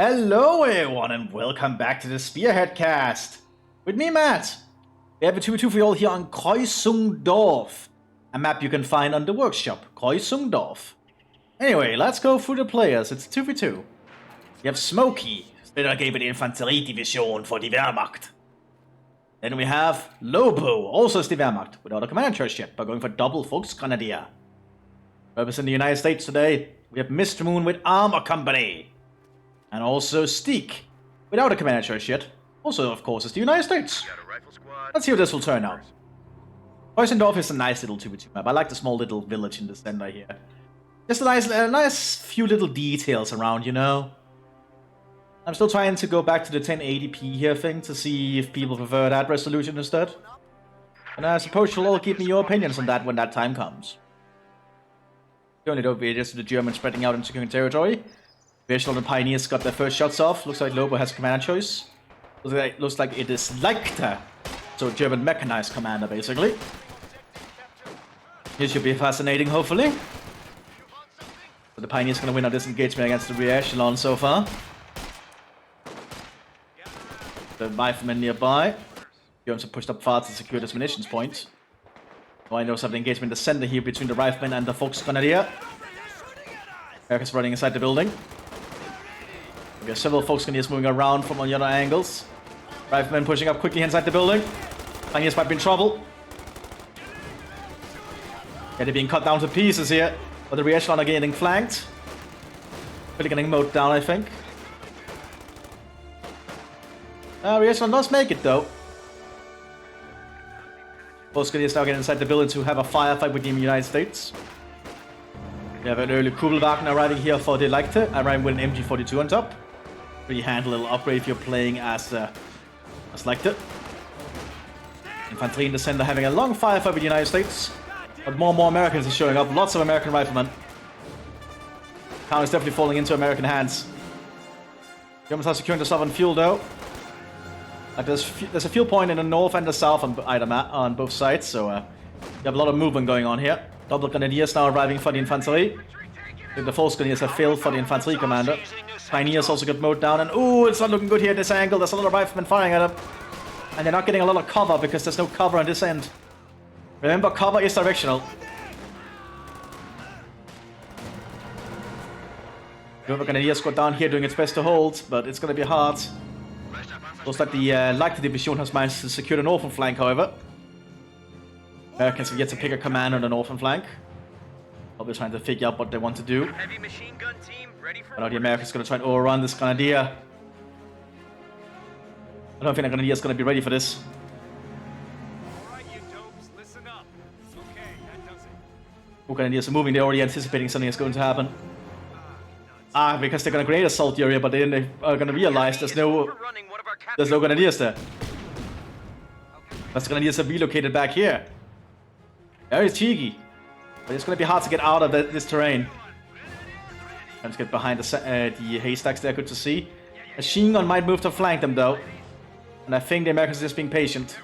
Hello everyone and welcome back to the Spearhead cast. With me, Matt. We have a 2v2 for you all here on Dorf, a map you can find on the workshop, Dorf. Anyway, let's go through the players. It's 2v2. We have Smokey, Spittergeben Infanteriedivision for die Wehrmacht. Then we have Lobo, also the Wehrmacht, without a commander choice yet, but going for double Volksgrenadier. Representing the United States today, we have Mr. Moon with Armor Company. And also Steak, without a commander choice yet. Also, of course, is the United States. Let's see how this will turn out. Dorf is a nice little 2v2 map. I like the small little village in the center here. Just a nice few little details around, you know. I'm still trying to go back to the 1080p here thing to see if people prefer that resolution instead. And I suppose you'll all give me your opinions on that when that time comes. Only don't be just the Germans spreading out and securing territory. Visual and Pioneers got their first shots off. Looks like Lobo has commander choice. Looks like it is Leichter. So German mechanized commander, basically. This should be fascinating, hopefully. So the Pioneer's gonna win on this engagement against the rear echelon so far. The riflemen nearby. Germans have pushed up far to secure this munitions point. Oh, I know something engagement in the center here between the riflemen and the Volksgrenadier. America's running inside the building. We have several Volksgrenadiers moving around from all the other angles. Riflemen pushing up quickly inside the building. Pioneers might be in trouble. Yeah, they're being cut down to pieces here. But the rear echelon are getting flanked. Really getting mowed down, I think. Rear echelon does make it, though. Volksgrenadiers now getting inside the building to have a firefight with the United States. We have an early Kugelwagen arriving here for the Leichter, arriving with an MG42 on top. Pretty handy little upgrade if you're playing as Leichter. Infantry in the center having a long firefight with the United States. But more and more Americans are showing up. Lots of American riflemen. Town is definitely falling into American hands. Germans are securing the southern fuel though. Like there's a fuel point in the north and the south on both sides, so you have a lot of movement going on here. Double Grenadiers now arriving for the Infantry. The Volksgrenadiers have failed for the Infantry commander. Pioneers also got mowed down, and ooh, it's not looking good here at this angle. There's a lot of riflemen firing at them. And they're not getting a lot of cover because there's no cover on this end. Remember, cover is directional. The Grenadiers got down here doing its best to hold, but it's going to be hard. Looks like the Leichter Division has managed to secure the northern flank, however. Americans have yet to pick a command on the northern flank. Probably trying to figure out what they want to do. Heavy machine gun team ready for But now the Americans are going to try and overrun this Grenadier. I don't think the Grenadier is going to be ready for this. Alright, you dopes, listen up. Okay, that does it. Grenadiers are moving, they're already anticipating something is going to happen. Because they're going to grenade assault the area, but they are going to realize there's no Grenadiers there. Because the Grenadiers are relocated back here. Very cheeky. But it's going to be hard to get out of this terrain. Let's get behind the haystacks there, good to see. Machine gun might move to flank them though. And I think the Americans are just being patient.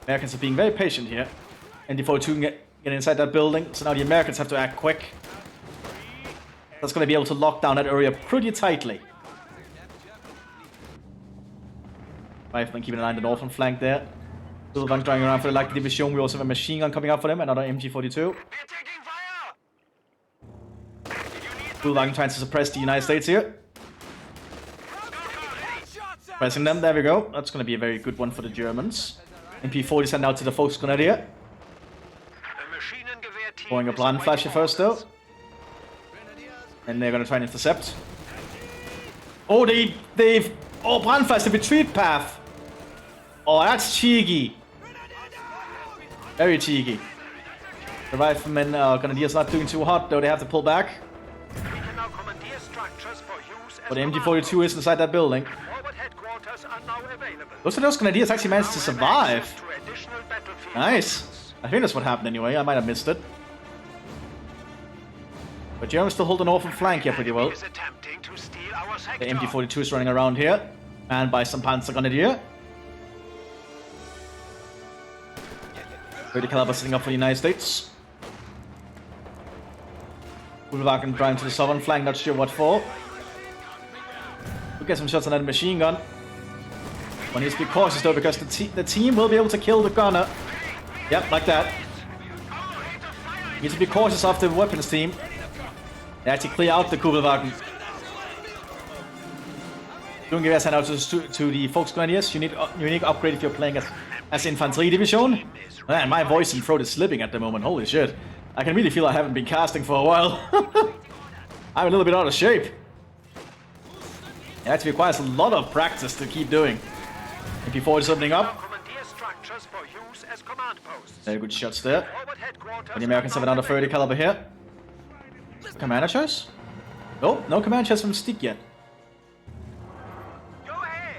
Americans are being very patient here. And the 42 can get inside that building. So now the Americans have to act quick. That's going to be able to lock down that area pretty tightly. Riflemen keeping an eye on the northern flank there. Kugelwagen driving around for the Leichter Division. We also have a machine gun coming up for them. Another MG42. Kugelwagen trying to suppress the United States here. Pressing them. There we go. That's going to be a very good one for the Germans. MP40 sent out to the Volksgrenadier. Going a Brandflasche first though. And they're going to try and intercept. Oh, they've... Oh, Brandflasche, the retreat path. Oh, that's cheeky. Very cheeky. The riflemen Grenadiers not doing too hot though, they have to pull back. But the MG42 is inside that building. Looks like those Grenadiers actually managed to survive. Nice. I think that's what happened anyway, I might have missed it. But Germans still hold the northern flank here pretty well. The MG42 is running around here. Manned by some Panzer Grenadier. 30 caliber setting up for the United States. Kugelwagen driving to the southern flank, not sure what for. We'll get some shots on that machine gun. One needs to be cautious though, because the team will be able to kill the gunner. Yep, like that. Need to be cautious of the weapons team. They actually clear out the Kugelwagen. Doing a send out to the Volksgrenadiers. Unique upgrade if you're playing as Infantry Division. Man, my voice and throat is slipping at the moment. Holy shit. I can really feel I haven't been casting for a while. I'm a little bit out of shape. It actually requires a lot of practice to keep doing. MP4 is opening up. Very good shots there. And the Americans have another 30 caliber here. Commander choice? Nope, no command choice from Stick yet.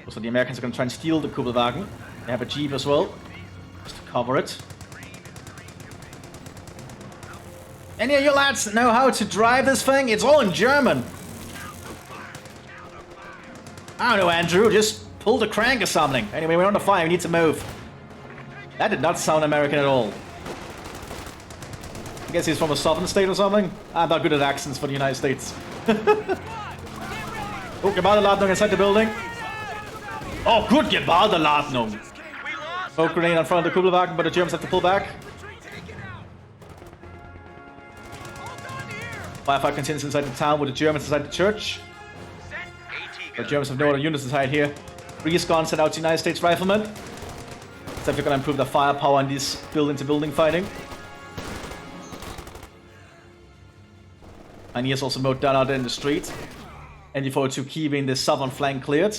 So the Americans are going to try and steal the Kugelwagen. They have a jeep as well, just to cover it. Any of you lads know how to drive this thing? It's all in German. I don't know, Andrew. Just pull the crank or something. Anyway, we're on the fire. We need to move. That did not sound American at all. I guess he's from a southern state or something. I'm not good at accents for the United States. Oh, Gebaldeladung inside the building. Oh, good Gebaldeladung. Oh, grenade in front of the Kugelwagen, but the Germans have to pull back. Firefight continues inside the town with the Germans inside the church. The Germans have no other units inside here. Respawn sent out the United States Riflemen. So if you're gonna improve the firepower in this building-to-building fighting. And he has also mowed down out there in the street. ND42 keeping the southern flank cleared.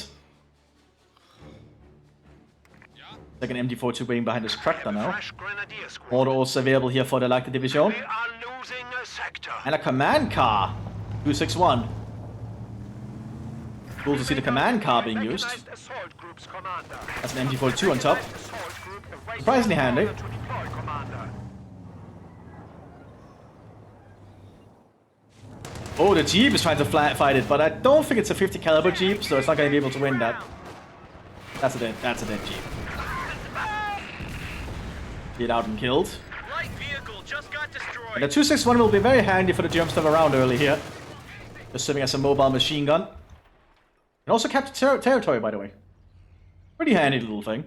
Second MD42 waiting behind this tractor now. Order also available here for the Like Division. And a command car. 261. Cool to see the command car being used. That's an MD42 on top. Surprisingly handy. Oh, the Jeep is trying to fight it, but I don't think it's a 50 caliber Jeep, so it's not going to be able to win that. That's a dead Jeep. Get out and killed. And the 261 will be very handy for the Germans to have around early here. Just serving as a mobile machine gun. And also capture territory, by the way. Pretty handy little thing.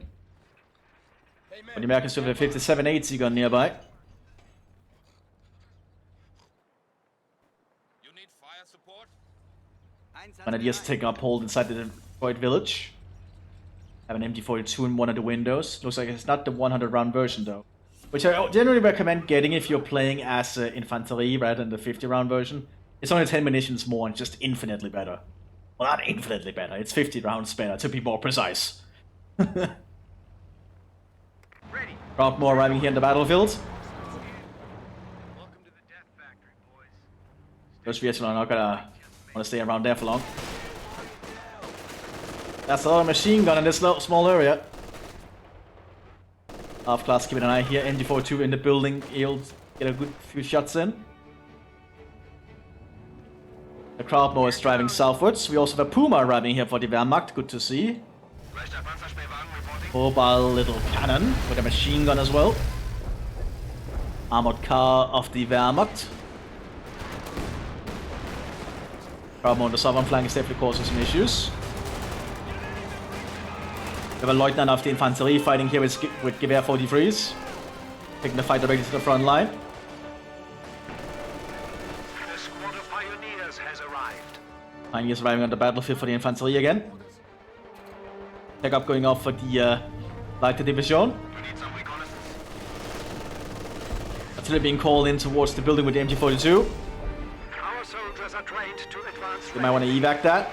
But the Americans still have a 57-8 gun nearby. Grenadiers taking up hold inside the Detroit village. Have an MD42 in one of the windows. Looks like it's not the 100 round version though. Which I generally recommend getting if you're playing as Infanterie rather than the 50 round version. It's only 10 munitions more and just infinitely better. Well, not infinitely better, it's 50 rounds better to be more precise. Crowd more arriving here in the battlefield. Those Vietnam are not gonna want to stay around there for long. That's a lot of machine gun in this small area. Half class keeping an eye here. MD42 in the building. He'll get a good few shots in. The Krautmoor is driving southwards. We also have a Puma arriving here for the Wehrmacht. Good to see. Mobile little cannon with a machine gun as well. Armored car of the Wehrmacht. Krautmoor on the southern flank is definitely causing some issues. We have a Lieutenant of the Infanterie fighting here with Gewehr 43s. Taking the fight directly to the front line. The squad of pioneers has arrived. Pioneers arriving on the battlefield for the Infanterie again. Backup going off for the Light Division. Artillery being called in towards the building with the MG42. Our soldiers are trained to advance. They might want to evac that.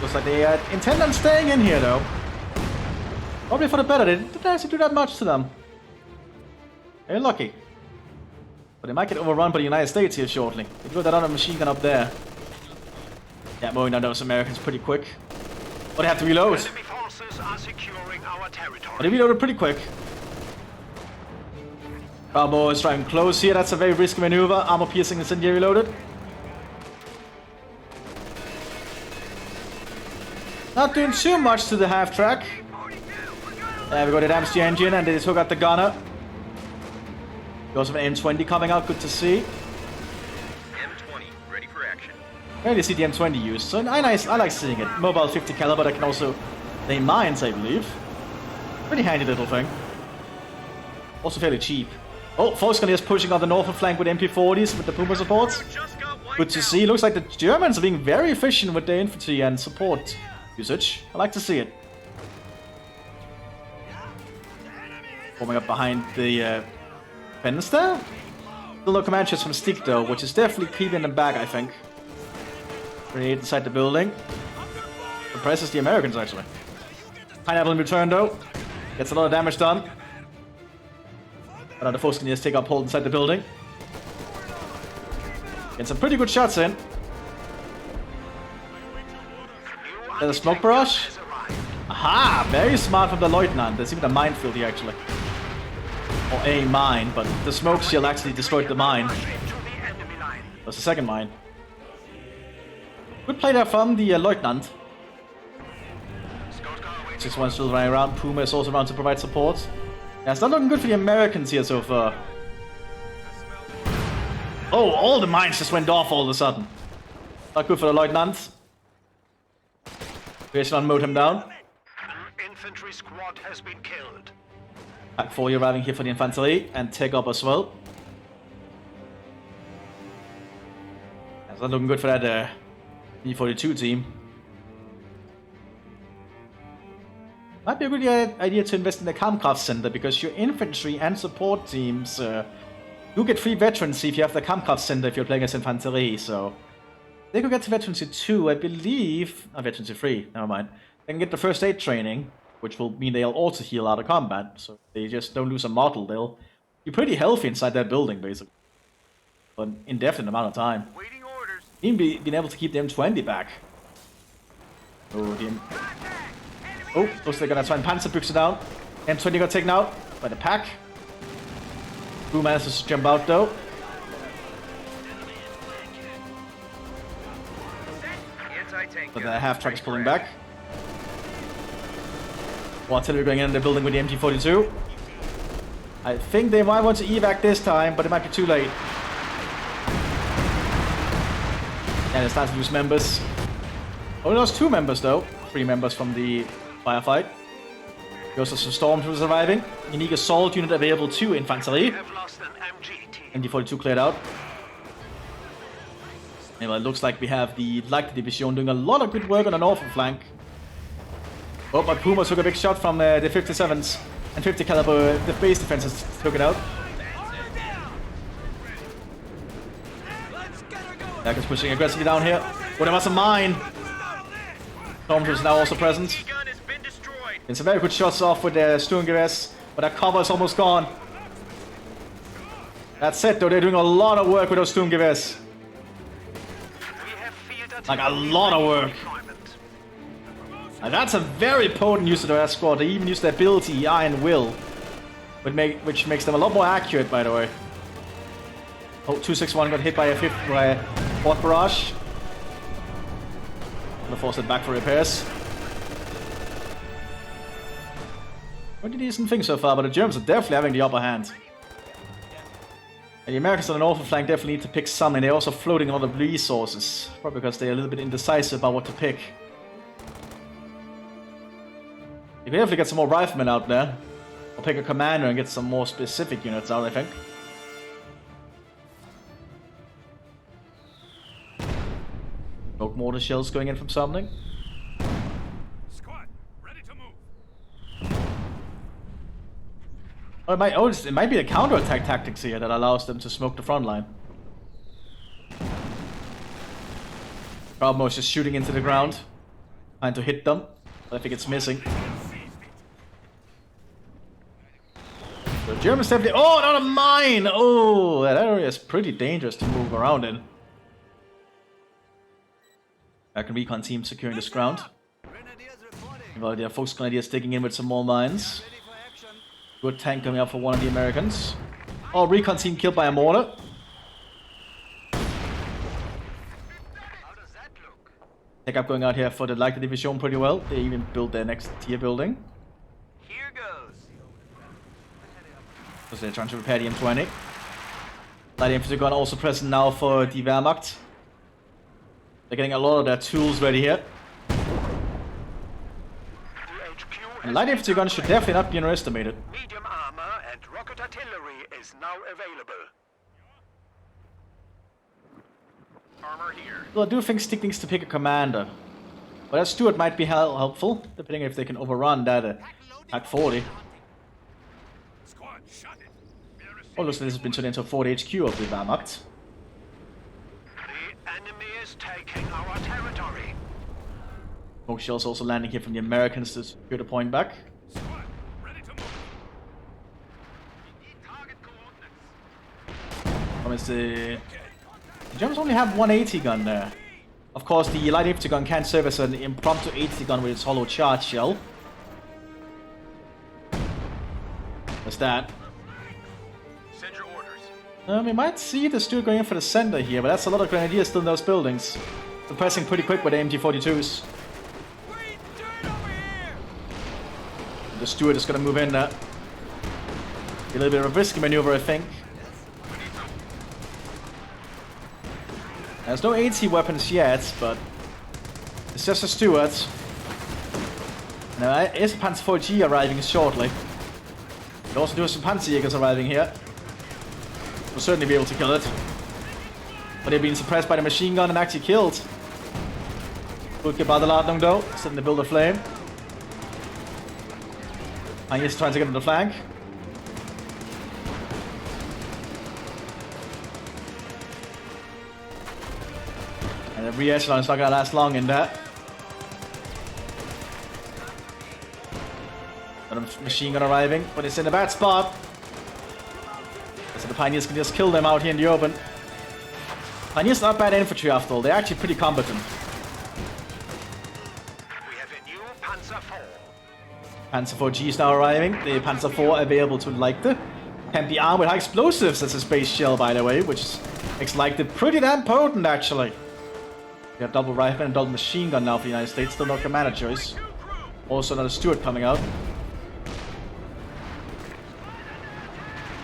Looks like they intend on staying in here though. Probably for the better. They didn't actually do that much to them. They're lucky. But they might get overrun by the United States here shortly. They got that other machine gun up there. Yeah, mowing down those Americans pretty quick. But they have to reload. Enemy forces are securing our territory. But they reloaded pretty quick. Bravo is driving close here. That's a very risky maneuver. Armor piercing incendiary loaded. Not doing too much to the half track. There we go, they damaged the engine and they took out the gunner. We also have an M20 coming out, good to see. Rarely see the M20 used, so I like seeing it. Mobile 50 caliber that can also lay mines, I believe. Pretty handy little thing. Also fairly cheap. Oh, Volkskrone is pushing on the northern flank with MP40s with the Puma supports. Good to see. Looks like the Germans are being very efficient with their infantry and support usage. I like to see it. Forming up behind the fence there. Still no Comanches from Stick though, which is definitely keeping them back, I think. Grenade inside the building. Impresses the Americans actually. Pineapple in return though. Gets a lot of damage done. But now the Volkskrone take up hold inside the building. Get some pretty good shots in. There's a smoke barrage. Aha! Very smart from the Lieutenant. There's even a minefield here actually. Or a mine, but the smoke shield actually destroyed the mine. That's the second mine. Good play there from the Lieutenant. 6-1 still running around. Puma is also around to provide support. Yeah, it's not looking good for the Americans here so far. Oh, all the mines just went off all of a sudden. Not good for the Lieutenant. Creation mowed him down. Infantry squad has been killed. Pack 4 arriving here for the infantry and take up as well. That's not looking good for that B-42 team. Might be a good idea to invest in the Kampfkraft Center because your infantry and support teams do get free veterancy if you have the Kampfkraft Center if you're playing as infantry, so they could get to veterancy 2, I believe. Veterancy 3, never mind. They can get the first aid training, which will mean they'll also heal out of combat, so they just don't lose a model. They'll be pretty healthy inside that building, basically. For an indefinite amount of time. Waiting orders. Even being able to keep the M20 back. Oh, oh, looks like they're gonna try and Panzerbüchse down. M20 got taken out by the pack. Who manages to jump out though? But the half truck is pulling back. Artillery going in the building with the MG42. I think they might want to evac this time, but it might be too late. And it's time to lose members. Only lost 2 members though. 3 members from the firefight. There's also stormtroopers arriving. Unique assault unit available to infantry. MG42 cleared out. Anyway, it looks like we have the Light Division doing a lot of good work on the northern flank. Oh, but Puma took a big shot from the 57s and 50 caliber. The base defenses took it out. Dak is pushing aggressively down here. Oh, there was a mine. Stormtroopers is now also present. It's a very good shots off with the Sturmgewehr, but that cover is almost gone. That's it though, they're doing a lot of work with those Sturmgewehrs. Like a lot of work. And that's a very potent use of their squad. They even use the ability Iron Will, which makes them a lot more accurate, by the way. Oh, 261 got hit by a 4th barrage. Gonna force it back for repairs. Pretty decent thing so far, but the Germans are definitely having the upper hand. And the Americans on the northern flank definitely need to pick some, and they're also floating a lot of resources. Probably because they're a little bit indecisive about what to pick. You can definitely get some more riflemen out there. Or pick a commander and get some more specific units out, I think. Smoke mortar shells going in from something. Squad, ready to move. Oh, it might be the counterattack tactics here that allows them to smoke the front line. Bravo is just shooting into the ground, trying to hit them, but I think it's missing. The Germans definitely. Oh, not a mine! Oh, that area is pretty dangerous to move around in. Back and recon team securing this ground. Meanwhile, the Volkskrone is digging in with some more mines. Good tank coming up for one of the Americans. Oh, recon team killed by a mortar. Take up going out here for the Light Division pretty well. They even built their next tier building. Here goes. Because they're trying to repair the M20. Light infantry gun also present now for the Wehrmacht. They're getting a lot of their tools ready here. And light infantry guns should definitely not be underestimated. Medium armor and rocket artillery is now available. Armor here. Well, I do think Stick needs to pick a commander. But that Stuart might be helpful, depending if they can overrun that at 40. Squad, shut it. Oh, looks like this has been turned into a 40 HQ of the Wehrmacht. The enemy is taking our territory. Smoke shells also landing here from the Americans to secure the point back. Squad, ready to move. We need target coordinates. The Germans only have 180 gun there. Of course, the light infantry gun can serve as an impromptu 80 gun with its hollow charge shell. What's that? Send your orders. We might see the Stuart going in for the center here, but that's a lot of grenadiers still in those buildings. They're pressing pretty quick with the MG42s. The Stuart is going to move in there. Be a little bit of a risky maneuver, I think. There's no AT weapons yet, but it's just a Stuart. Now, there is a Panzer 4G arriving shortly. We also do have some Panzerjägers arriving here. We'll certainly be able to kill it. But they've been suppressed by the machine gun and actually killed. Good Gebadeladung though, setting the build a flame. And he's trying to get on the flank. And the re-echelon is not going to last long in that. Got a machine gun arriving, but it's in a bad spot. So the Pioneers can just kill them out here in the open. Pioneers are not bad infantry after all, they're actually pretty competent. We have a new Panzer 4. Panzer 4G is now arriving. The Panzer 4 available to Leichte. Can be armed with high explosives as a space shell, by the way, which makes Leichte pretty damn potent, actually. We have double rifle and double machine gun now for the United States. Still no commander choice. Also another Stuart coming out.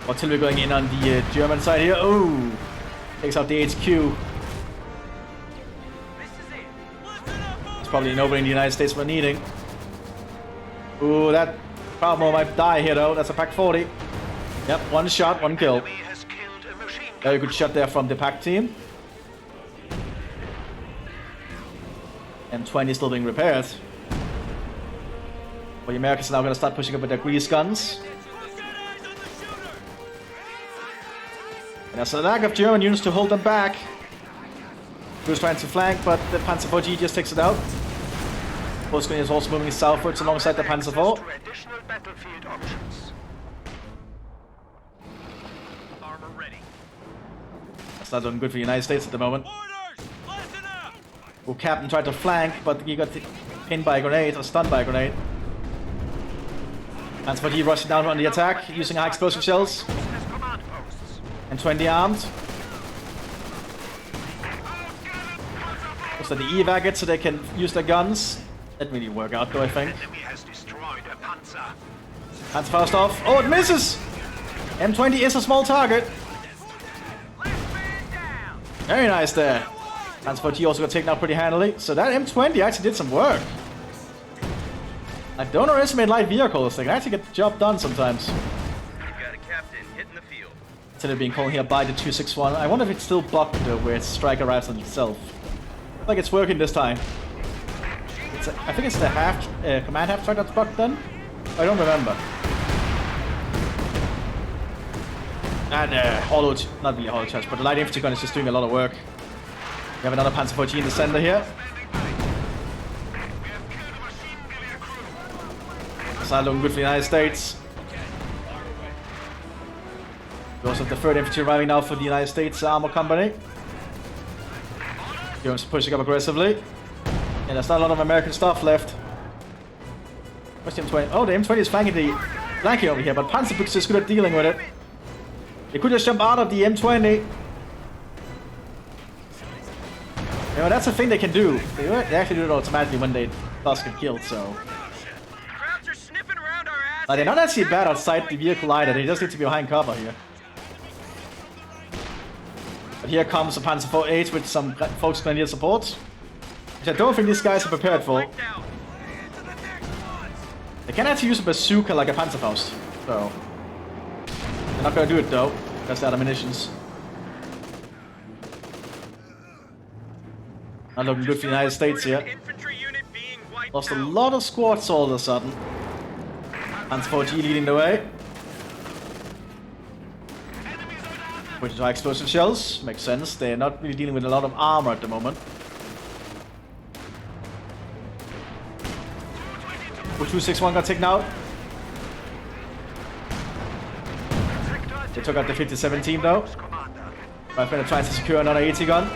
Artillery going in on the German side here. Oh! Takes out the HQ. It's probably an over in the United States we're needing. Ooh, that Proudmore might die here though. That's a Pack 40. Yep, one shot, one kill. Enemy has killed a machine gun. Very good shot there from the Pack team. M20 is still being repaired. But the Americans are now going to start pushing up with their grease guns. And there's a lack of German units to hold them back. Who's trying to flank, but the Panzer 4G just takes it out. Volkswagen is also moving southwards alongside the Panzer 4. Additional battlefield options. Armor ready. That's not doing good for the United States at the moment. Orders! Listen up! Well, Captain tried to flank, but he got pinned by a grenade, or stunned by a grenade. Panzer 4G rushing down on the attack, using high explosive shells. As command posts. And 20 armed. So the evac it so they can use their guns. That really work out though, I think. Enemy has destroyed a Panzer. Panzer fast off. Oh, it misses! M20 is a small target. Very nice there. Panzer 4G also got taken out pretty handily. So that M20 actually did some work. I don't underestimate light vehicles. They can actually get the job done sometimes. You've got a captain hitting the field. Instead of being called here by the 261. I wonder if it's still bugged though, where its strike arrives on itself. Like it's working this time. I think it's the command half strike that's bugged then? I don't remember. And not really hollow charge, but the light infantry gun is just doing a lot of work. We have another Panzer 4G in the center here. It's not looking good for the United States. We also have the 3rd Infantry arriving now for the United States Armor Company. Germans pushing up aggressively. And there's not a lot of American stuff left. Where's the M20? Oh, the M20 is flanking over here, but Panzerbüchse is good at dealing with it. They could just jump out of the M20. You know, that's a thing they can do. They actually do it automatically when they thus get killed, so... Crowds are sniffing around our ass. They're not actually bad outside the vehicle either, they just need to be behind cover here. But here comes a Panzer 4.8 with some Volksgrenadier support. I don't think these guys are prepared for. They can actually use a bazooka like a Panzerfaust, so they're not gonna do it though, because they're out of munitions. Not looking good for the United States here. Lost a lot of squads all of a sudden. Panzer IV leading the way. Which is high explosive shells, makes sense. They're not really dealing with a lot of armor at the moment. 261 got taken out. They took out the 57 team though. 5 minutes trying to secure another 80 gun.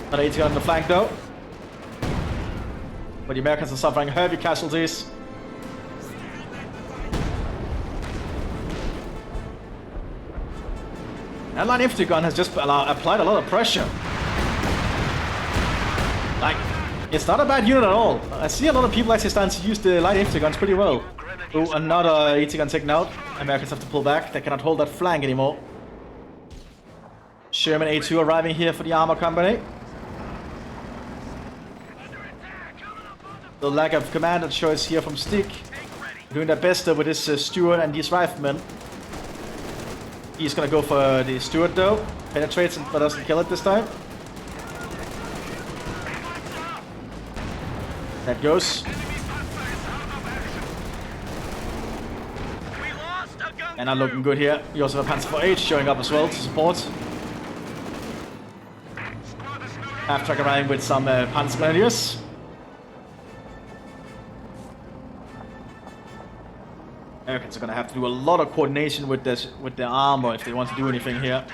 Another 80 gun on the flank though. But the Americans are suffering heavy casualties. That light infantry gun has just applied a lot of pressure. Like, it's not a bad unit at all. I see a lot of people actually starting to use the light infantry guns pretty well. Oh, another 80 gun taken out. Americans have to pull back. They cannot hold that flank anymore. Sherman A2 arriving here for the armor company. The lack of commander choice here from Stick. Doing their best with this Stewart and these riflemen. He's gonna go for the Stewart though. Penetrates but doesn't kill it this time. That goes. And not looking good here. You also have Panzer IV showing up as well to support. Half-track arriving with some Panzer Grenadiers. Americans are going to have to do a lot of coordination with this, with their armor if they want to do anything here.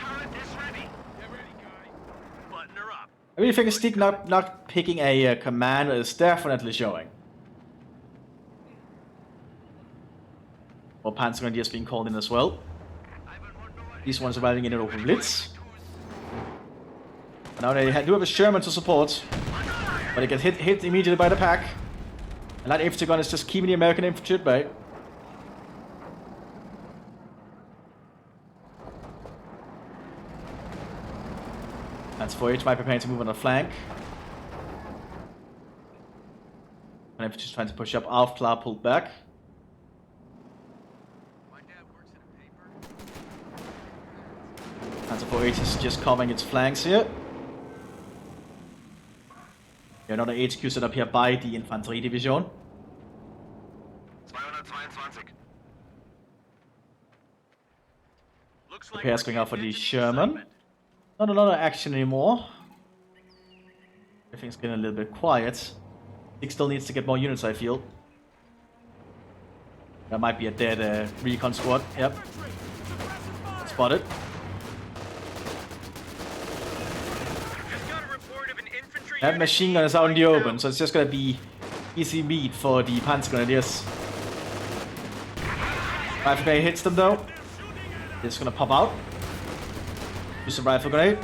I really think Stick not picking a commander is definitely showing. More Panzer Grenadiers being called in as well. These ones arriving in an open blitz. Now they do have a Sherman to support, but they get hit immediately by the pack. And that infantry gun is just keeping the American infantry at bay. That's for H. Might preparing to move on the flank. And infantry's trying to push up. Aufklar pulled back. Panzer IV is just covering its flanks here. Another HQ set up here by the Infantry Division. Repairs going out for the Sherman. Not a lot of action anymore. Everything's getting a little bit quiet. Dick still needs to get more units, I feel. That might be a dead recon squad. Yep. Spotted. That machine gun is out in the open, so it's just gonna be easy meat for the Panzer Grenadiers. Rifle grenade hits them though. It's gonna pop out. Use a rifle grenade.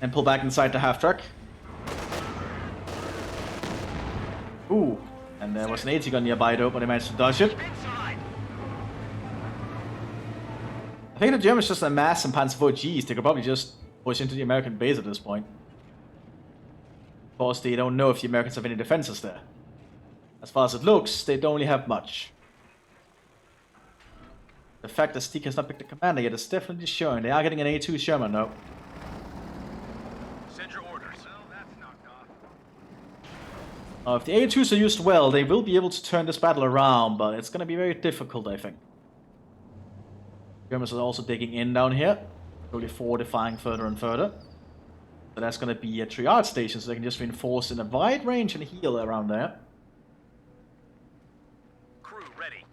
And pull back inside the half-track. Ooh. And there was an 80 gun nearby though, but they managed to dodge it. I think the Germans just amassed some Panzer IVs. They could probably just push into the American base at this point. Of course, they don't know if the Americans have any defenses there. As far as it looks, they don't really have much. The fact that Stick has not picked the commander yet is definitely showing. They are getting an A2 Sherman though. Send your orders. Well, that's knocked off. If the A2s are used well, they will be able to turn this battle around, but it's going to be very difficult, I think. Germans are also digging in down here, slowly fortifying further and further. So that's going to be a triage station, so they can just reinforce in a wide range and heal around there. Crew ready.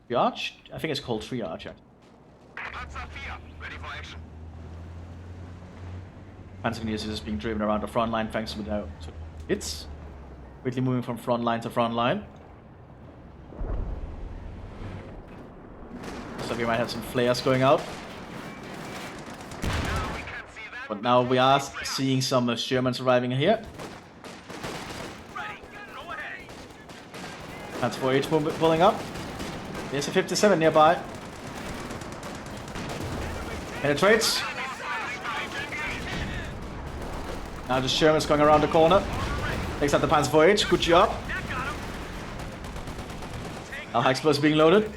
Triage? I think it's called triage. Panzer IV, ready for action. Panzer Grenadiers is just being driven around the front line thanks to the hits. Quickly moving from front line to front line. So we might have some flares going out. But now we are seeing some Shermans arriving here. Panzer IV pulling up. There's a 57 nearby. Penetrates. Now the Sherman's going around the corner. Takes out the Panzer IV. Good job. Now high explosive being loaded.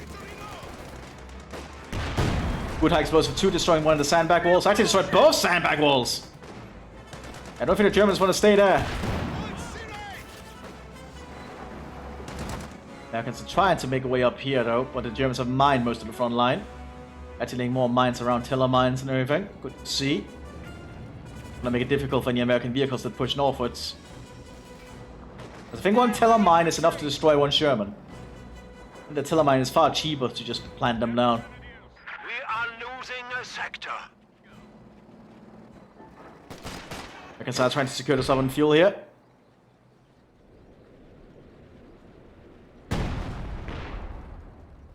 Good high explosive 2, destroying one of the sandbag walls. Actually destroyed both sandbag walls. I don't think the Germans want to stay there. Americans are trying to make a way up here though, but the Germans have mined most of the front line. Actually laying more mines around, tiller mines and everything. Good to see. Gonna make it difficult for any American vehicles that push northwards. I think one tiller mine is enough to destroy one Sherman. And the tiller mine is far cheaper to just plant them down. We are losing a sector. Americans are trying to secure the southern fuel here.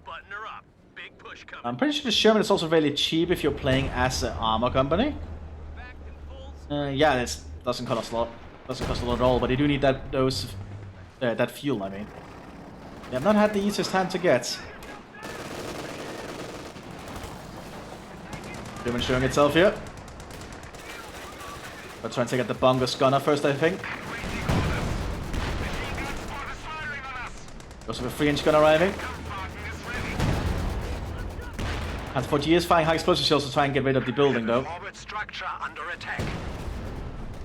Button her up. Big push coming. I'm pretty sure the Sherman is also really cheap if you're playing as an armor company. Yeah, this doesn't cost a lot. Doesn't cost a lot at all, but you do need that fuel. I mean, they have not had the easiest hand to get. German showing itself here. Let's try and take out the Bungus gunner first, I think. Also with a 3-inch gun arriving. And for GS firing high explosive shells to try and get rid of the building though. Forward structure under attack.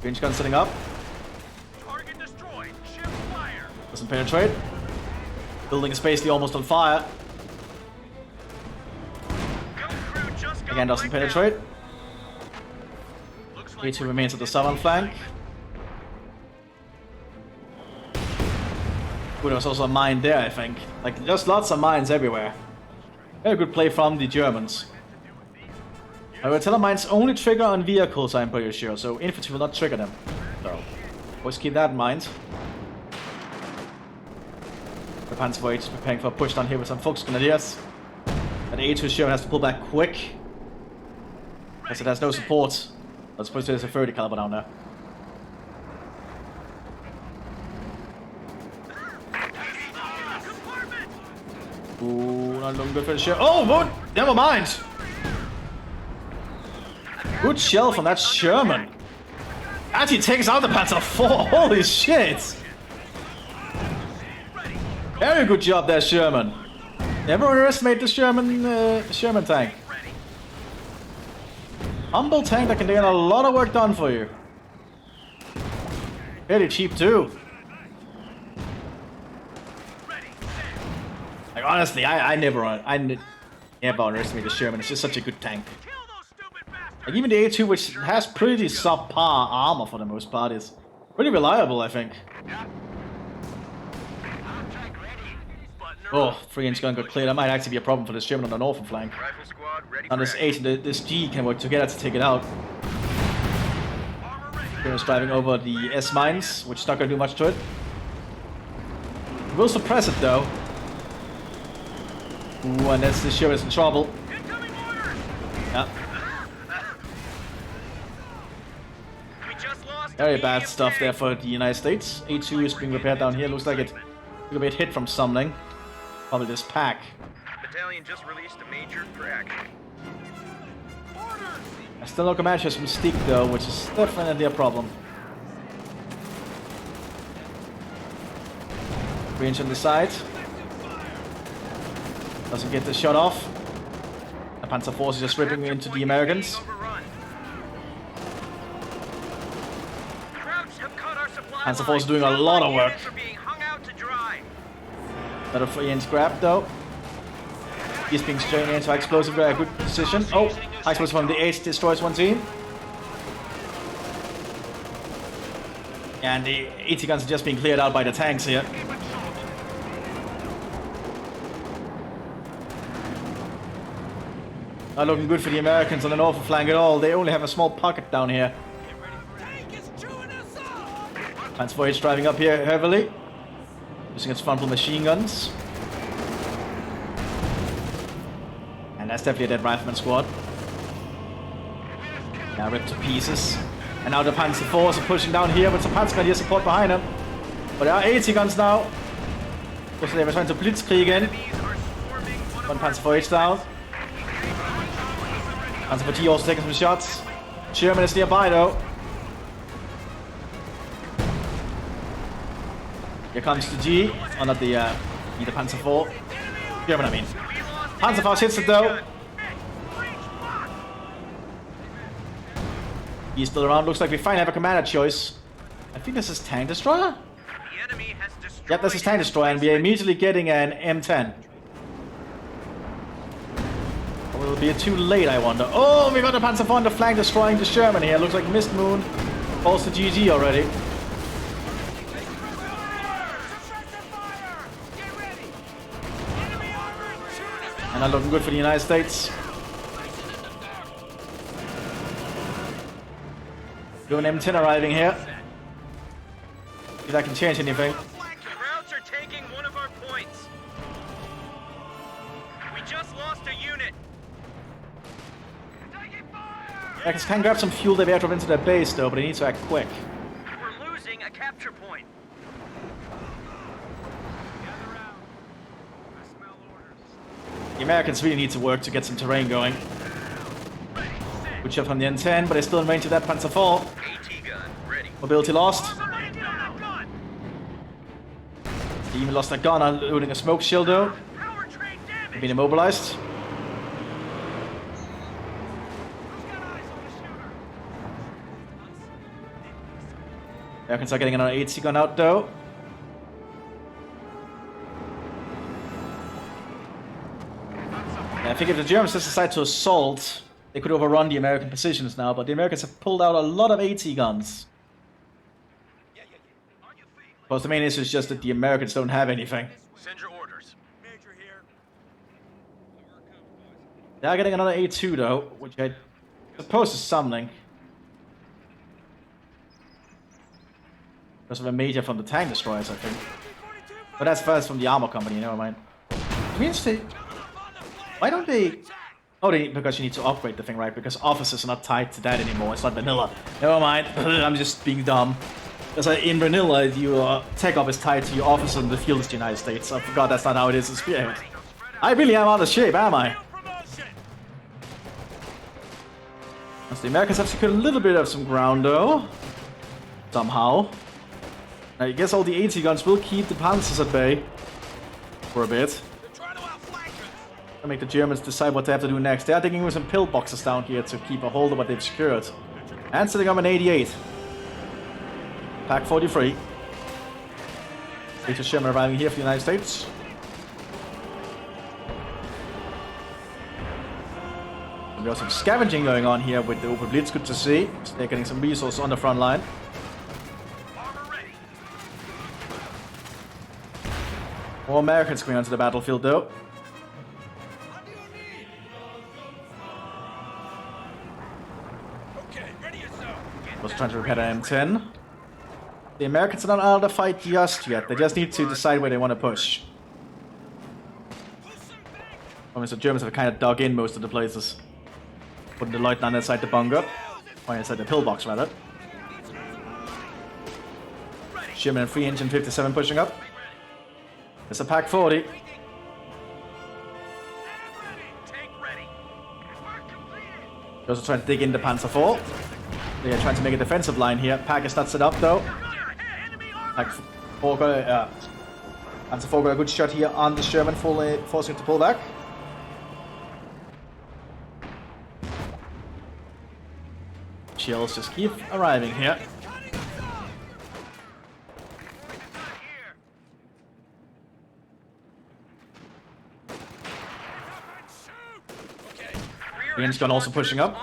3-inch gun setting up. Target destroyed. Ship fire. Doesn't penetrate. Building is basically almost on fire. Go crew just got Again, doesn't wiped out. penetrate. Looks like A2 remains at the southern flank. Ooh, there was also a mine there, I think. Like, there's lots of mines everywhere. Very good play from the Germans. However, tiller mines only trigger on vehicles, I'm pretty sure, so infantry will not trigger them. So, always keep that in mind. The Panzer IV is preparing for a push down here with some Volksgrenadiers. And the A2 Sherman has to pull back quick. Because it has no support. As opposed to there's a 30 caliber down there. Ooh, not looking good for the shell. Oh, what? Never mind. Good shell from that Sherman. Actually takes out the Panzer IV. Holy shit. Very good job there, Sherman. Never underestimate the Sherman tank. Humble tank that can get a lot of work done for you. Very cheap too. Like honestly, I never underestimate the Sherman. It's just such a good tank. Like even the A2, which has pretty subpar armor for the most part, is pretty reliable, I think. Oh, 3-inch gun got cleared. That might actually be a problem for this German on the northern flank. Rifle squad ready Now this 8 and this G can work together to take it out. German's driving over the S mines, which is not going to do much to it. We'll suppress it though. Ooh, and that's the Sherman's in trouble. Yeah. Very bad stuff there for the United States. A2 is being repaired down here. Looks like it took a bit hit from something. Probably this pack. Battalion just released a major crack. I still don't match his Mystique though, which is definitely a problem. 3-inch on the side. Doesn't get the shot off. The Panzer IV is just ripping into the Americans. Panzer IV is doing a lot of work. Another 3-inch grab though. He's being strained into explosive, very good position. Oh, high explosive from the 8 destroys one team. And the 80 guns are just being cleared out by the tanks here. Not looking good for the Americans on the northern flank at all. They only have a small pocket down here. Panzer IV driving up here heavily, using its frontal machine guns. And that's definitely a dead rifleman squad. Now ripped to pieces. And now the Panzer IVs are pushing down here with some Panzergrenadier support behind them. But there are 80 guns now. So they were trying to blitzkrieg in. One Panzer IV down. Panzer IV also taking some shots. Sherman is nearby though. Here comes the G. Oh, not the Panzer IV. German, I mean. Panzer IV hits it though. He's still around. Looks like we finally have a commander choice. I think this is Tank Destroyer? The enemy has destroyed. Yep, this is Tank Destroyer, and we are immediately getting an M10. Will it be too late, I wonder? Oh, we got a Panzer IV on the flank destroying the Sherman here. Looks like Mist Moon falls to GG already. And not looking good for the United States. Got an M10 arriving here. See if I can change anything. Krauts are taking one of our points. We just lost a unit. Americans can grab some fuel they airdrop into their base though, but they need to act quick. We're losing a capture point. The Americans really need to work to get some terrain going. Good shot from the N10, but they're still in range of that Panzer IV. AT gun ready. Mobility lost. They even lost their gun, unloading a smoke shield though. Being immobilized. Americans are getting another AT gun out though. Yeah, I think if the Germans just decide to assault, they could overrun the American positions now, but the Americans have pulled out a lot of AT guns. Of course, the main issue is just that the Americans don't have anything. Send your orders. Major here. They are getting another A2 though, which I suppose is something. Because of a major from the tank destroyers, I think. But that's first from the armor company, never mind. Means they... Why don't they... Oh, because you need to upgrade the thing, right? Because officers are not tied to that anymore. It's not vanilla. Never mind. I'm just being dumb. Because in vanilla, your tech op is tied to your officer in the field of the United States. I forgot that's not how it is in Spearhead. I really am out of shape, am I? As the Americans have secured a little bit of some ground, though. Somehow. I guess all the AT guns will keep the Panzers at bay. For a bit. To make the Germans decide what they have to do next. They are taking with some pillboxes down here to keep a hold of what they've secured. And setting up an 88. Pack 43. Major Sherman arriving here for the United States. And we have some scavenging going on here with the Open Blitz. Good to see. So they're getting some resources on the front line. More Americans coming onto the battlefield though. Was trying to repair an M10. The Americans are not out of the fight just yet. They just need to decide where they want to push. Obviously, the Germans have kind of dug in most of the places. Putting the Lieutenant inside the bunker. Or inside the pillbox, rather. Sherman and 3 engine 57 pushing up. It's a pack 40. They're also trying to dig in the Panzer IV. They're trying to make a defensive line here. Pack is not set up though. Pack 4 got Panzer IV got a good shot here on the Sherman, forcing it to pull back. Shells just keep arriving here. Ian's gun also pushing up.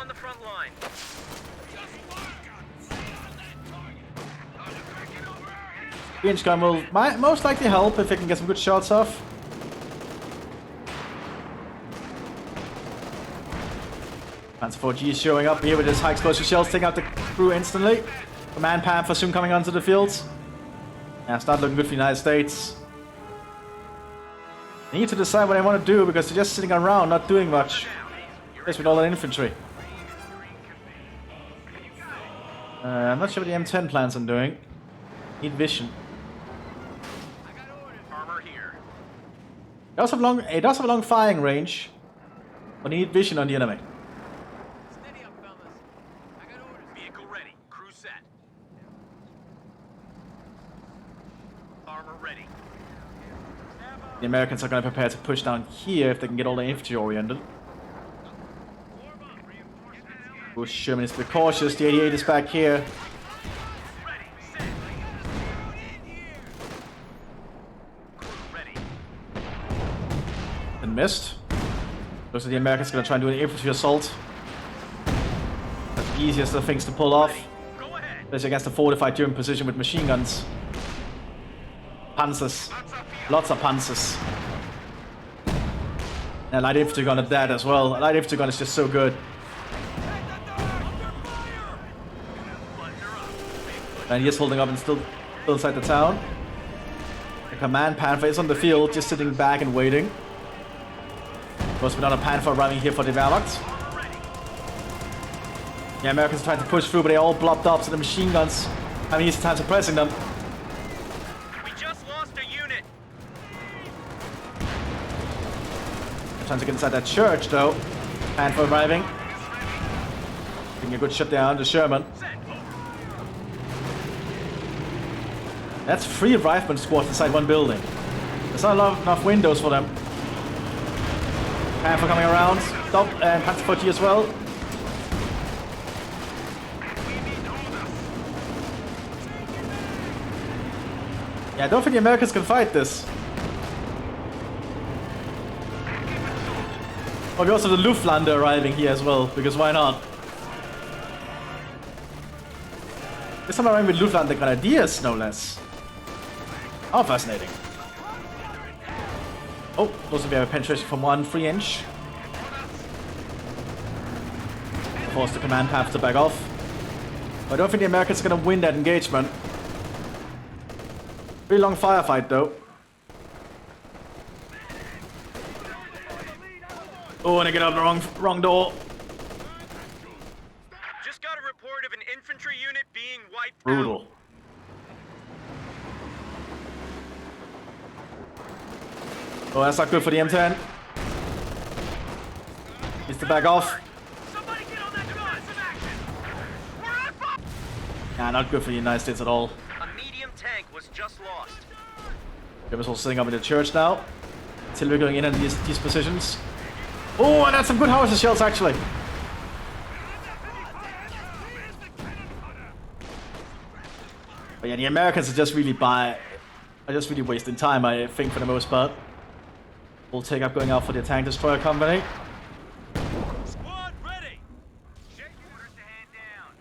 Ian's gun will most likely help if they can get some good shots off. Panzer IV G is showing up here with his high explosive shells, taking out the crew instantly. Command Panther soon coming onto the fields. Yeah, it's not looking good for the United States. They need to decide what they want to do because they're just sitting around, not doing much. Just with all that infantry. I'm not sure what the M10 plans on doing. Need vision. It does have a long firing range, but need vision on the enemy. Steady up, fellas. I got orders. Vehicle ready. Crew set. Armor ready. The Americans are going to prepare to push down here if they can get all the infantry oriented. Bush Sherman is a bit cautious. The 88 is back here. And missed. Looks like the Americans are going to try and do an infantry assault. That's the easiest of things to pull off. Especially against a fortified German position with machine guns. Panzers. Lots of panzers. And light infantry gun at that as well. Light infantry gun is just so good. And he is holding up and still inside the town. The command Panther is on the field, just sitting back and waiting. Of course, we're not a Panther arriving here for the Wehrmacht. The Americans are trying to push through, but they all blocked up, so the machine guns having easy time suppressing them. We just lost a unit. They're trying to get inside that church, though. Panther arriving. Getting a good shot down to Sherman. That's 3 rifleman squads inside one building. There's not enough windows for them. Panther coming around. Stop, and Panther 40 as well. Yeah, I don't think the Americans can fight this. Oh, we also have the Luftland arriving here as well, because why not? This time around with Luftland, the Grenadiers, no less. Oh, fascinating. Oh, looks like we have a penetration from 1 free inch. Force the command path to back off. I don't think the Americans are going to win that engagement. Pretty long firefight though. Oh, and I get out the wrong door. Just got a report of an infantry unit being wiped Brutal. out. Oh, that's not good for the M10. Needs to back off. Somebody get on that gun! Some action! We're on fire! Nah, not good for the United States at all. A medium tank was just lost. Germans all sitting up in the church now. Artillery going in these positions. Oh, and that's some good howitzer shells actually. But yeah, the Americans are just really wasting time, I think, for the most part. We'll take up going out for the tank destroyer company. Squad ready! Check orders to hand down.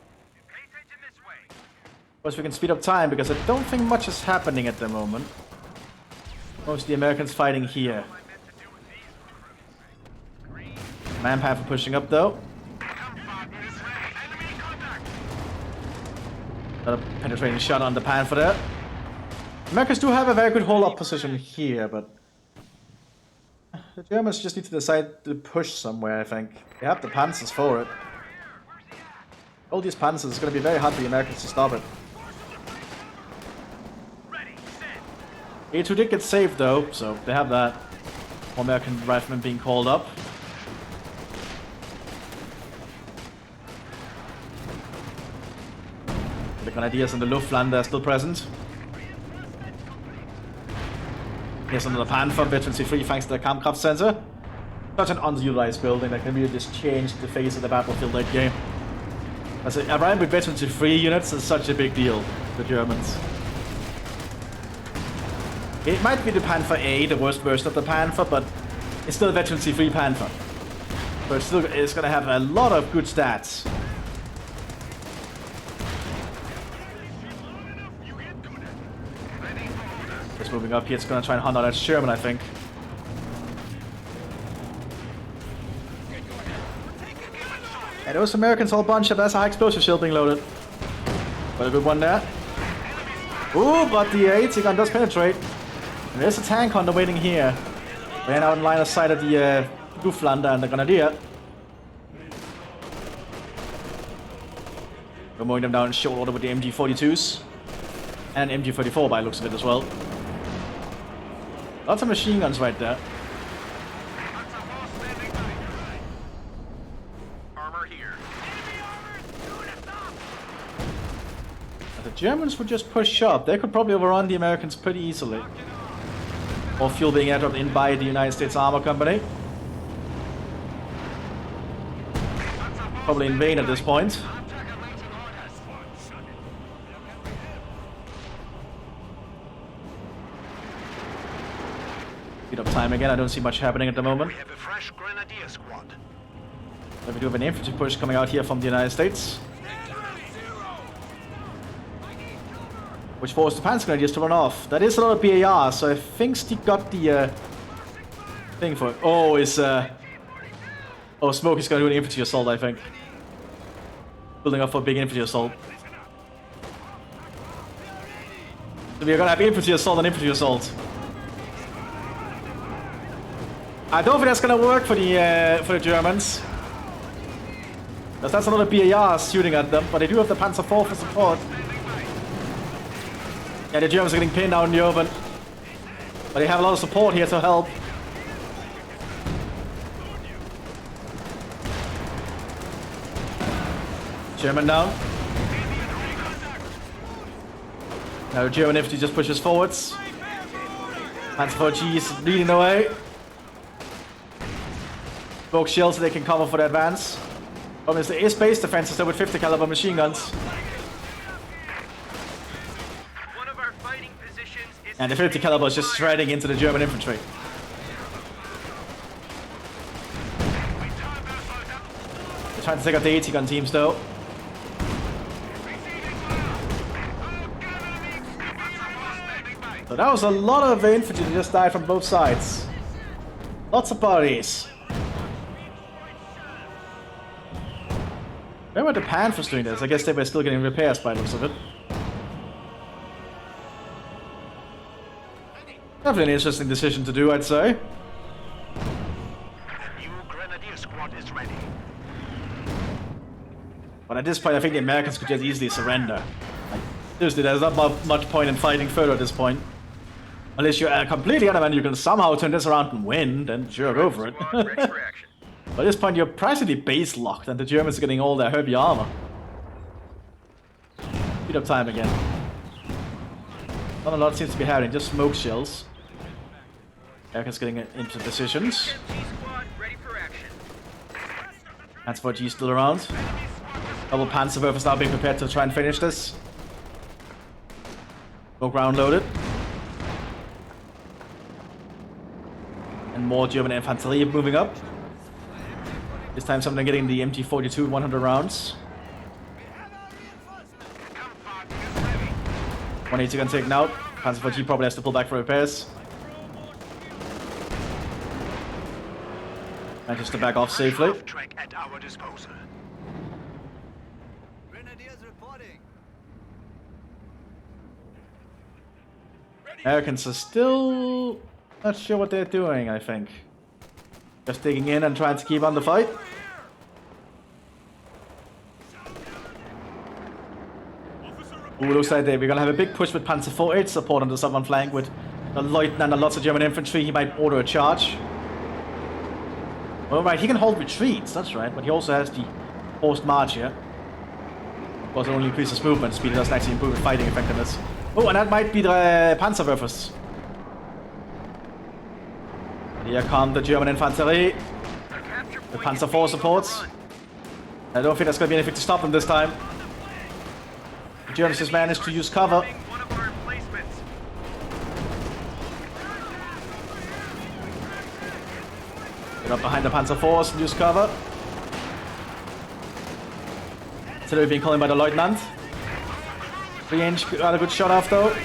Pay attention this way. Of course, we can speed up time because I don't think much is happening at the moment. Most of the Americans fighting here. Manpower pushing up though. Got a penetrating shot on the Panther there. Americans do have a very good hold-up position here, but the Germans just need to decide to push somewhere, I think. They have the Panzers for it. All these Panzers, it's going to be very hard for the Americans to stop it. A2 did get saved though, so they have that. More American riflemen being called up. The Grenadiers and the Luftland are still present. Here's another Panther, veterancy free thanks to the Kampfkraft Center. Such an underutilized building that can really just change the face of the battlefield late game. As a ride with veterancy free units is such a big deal, the Germans. It might be the Panther A, the worst version of the Panther, but it's still a veterancy free Panther. But it's going to have a lot of good stats. Just moving up here, it's going to try and hunt out that Sherman, I think. And those Americans all bunched up. That's a high explosive shield being loaded. Quite a good one there. Ooh, but the 80 gun does penetrate. And there's a tank hunter waiting here. They're now in line of sight of the Luftlander and the Grenadier. We're mowing them down in short order with the MG42s. And MG34 by the looks of it as well. Lots of machine guns right there. Armor here. The Germans would just push up. They could probably overrun the Americans pretty easily. Or fuel being airdropped in by the United States Armor Company. Probably in vain at this point. Speed up time again. I don't see much happening at the moment. We have a fresh grenadier squad. Then we do have an infantry push coming out here from the United States, which forced the Panzer Grenadiers to run off. That is a lot of BAR, so I think Stick got the thing for it. Oh, Smokey's gonna do an infantry assault, I think. Building up for a big infantry assault. So we're gonna have infantry assault and infantry assault. I don't think that's gonna work for the Germans. Because that's a lot of BAR shooting at them, but they do have the Panzer IV for support. Yeah, the Germans are getting pinned out in the open. But they have a lot of support here to help. German down. Now the German infantry just pushes forwards. Panzer IV is leading the way. Smoke shells so they can cover for the advance. Problem is there is base defenses there with 50 caliber machine guns. And the 50 caliber is just shredding into the German infantry. They're trying to take out the 80 gun teams though. So that was a lot of infantry that just died from both sides. Lots of bodies. Where were the Panthers doing this? I guess they were still getting repairs by the looks of it. Definitely an interesting decision to do, I'd say. The new grenadier squad is ready. But at this point, I think the Americans could just easily surrender. Like, seriously, there's not much point in fighting further at this point. Unless you're completely adamant you can somehow turn this around and win, then sure, go for it. But at this point, you're practically base locked, and the Germans are getting all their heavy armor. Speed up time again. Not a lot seems to be happening, just smoke shells. Americans getting into positions. Panzer IV still around. Double Panzerwerfers now being prepared to try and finish this. Go ground loaded. And more German infantry moving up. This time something getting the MG42 100 rounds. 180 gun taken out. Panzer IV probably has to pull back for repairs. Manages to back off safely. Track at our disposal. Americans are still not sure what they're doing, I think. Just digging in and trying to keep on the fight. Ooh, looks like we're gonna have a big push with Panzer IV support on the southern flank with the Lieutenant and lots of German infantry. He might order a charge. All right, he can hold retreats, that's right, but he also has the forced march here. Of course, it only increases movement speed, it doesn't actually improve his fighting effectiveness. Oh, and that might be the Panzerwerfers. Here come the German infantry. The Panzer IV supports. I don't think there's going to be anything to stop them this time. The Germans just managed to use cover. Get up behind the Panzer IVs and use cover. Artillery being called in by the Lieutenant. 3-inch, got a good shot off though.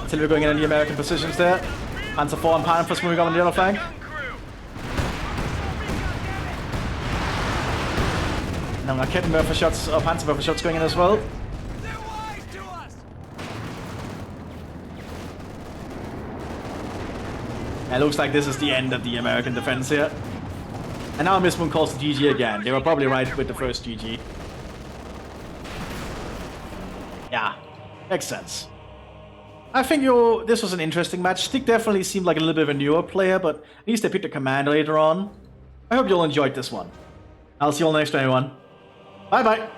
Artillery going in the American positions there. Panzer IV and Panthers moving on the other flank. Now Kettenwerfer shots, or Panzerwerfer shots going in as well. It looks like this is the end of the American defense here. And now Miss Moon calls the GG again. They were probably right with the first GG. Yeah, makes sense. I think this was an interesting match. Stick definitely seemed like a little bit of a newer player, but at least they picked a commander later on. I hope you all enjoyed this one. I'll see you all next time, everyone. Bye bye.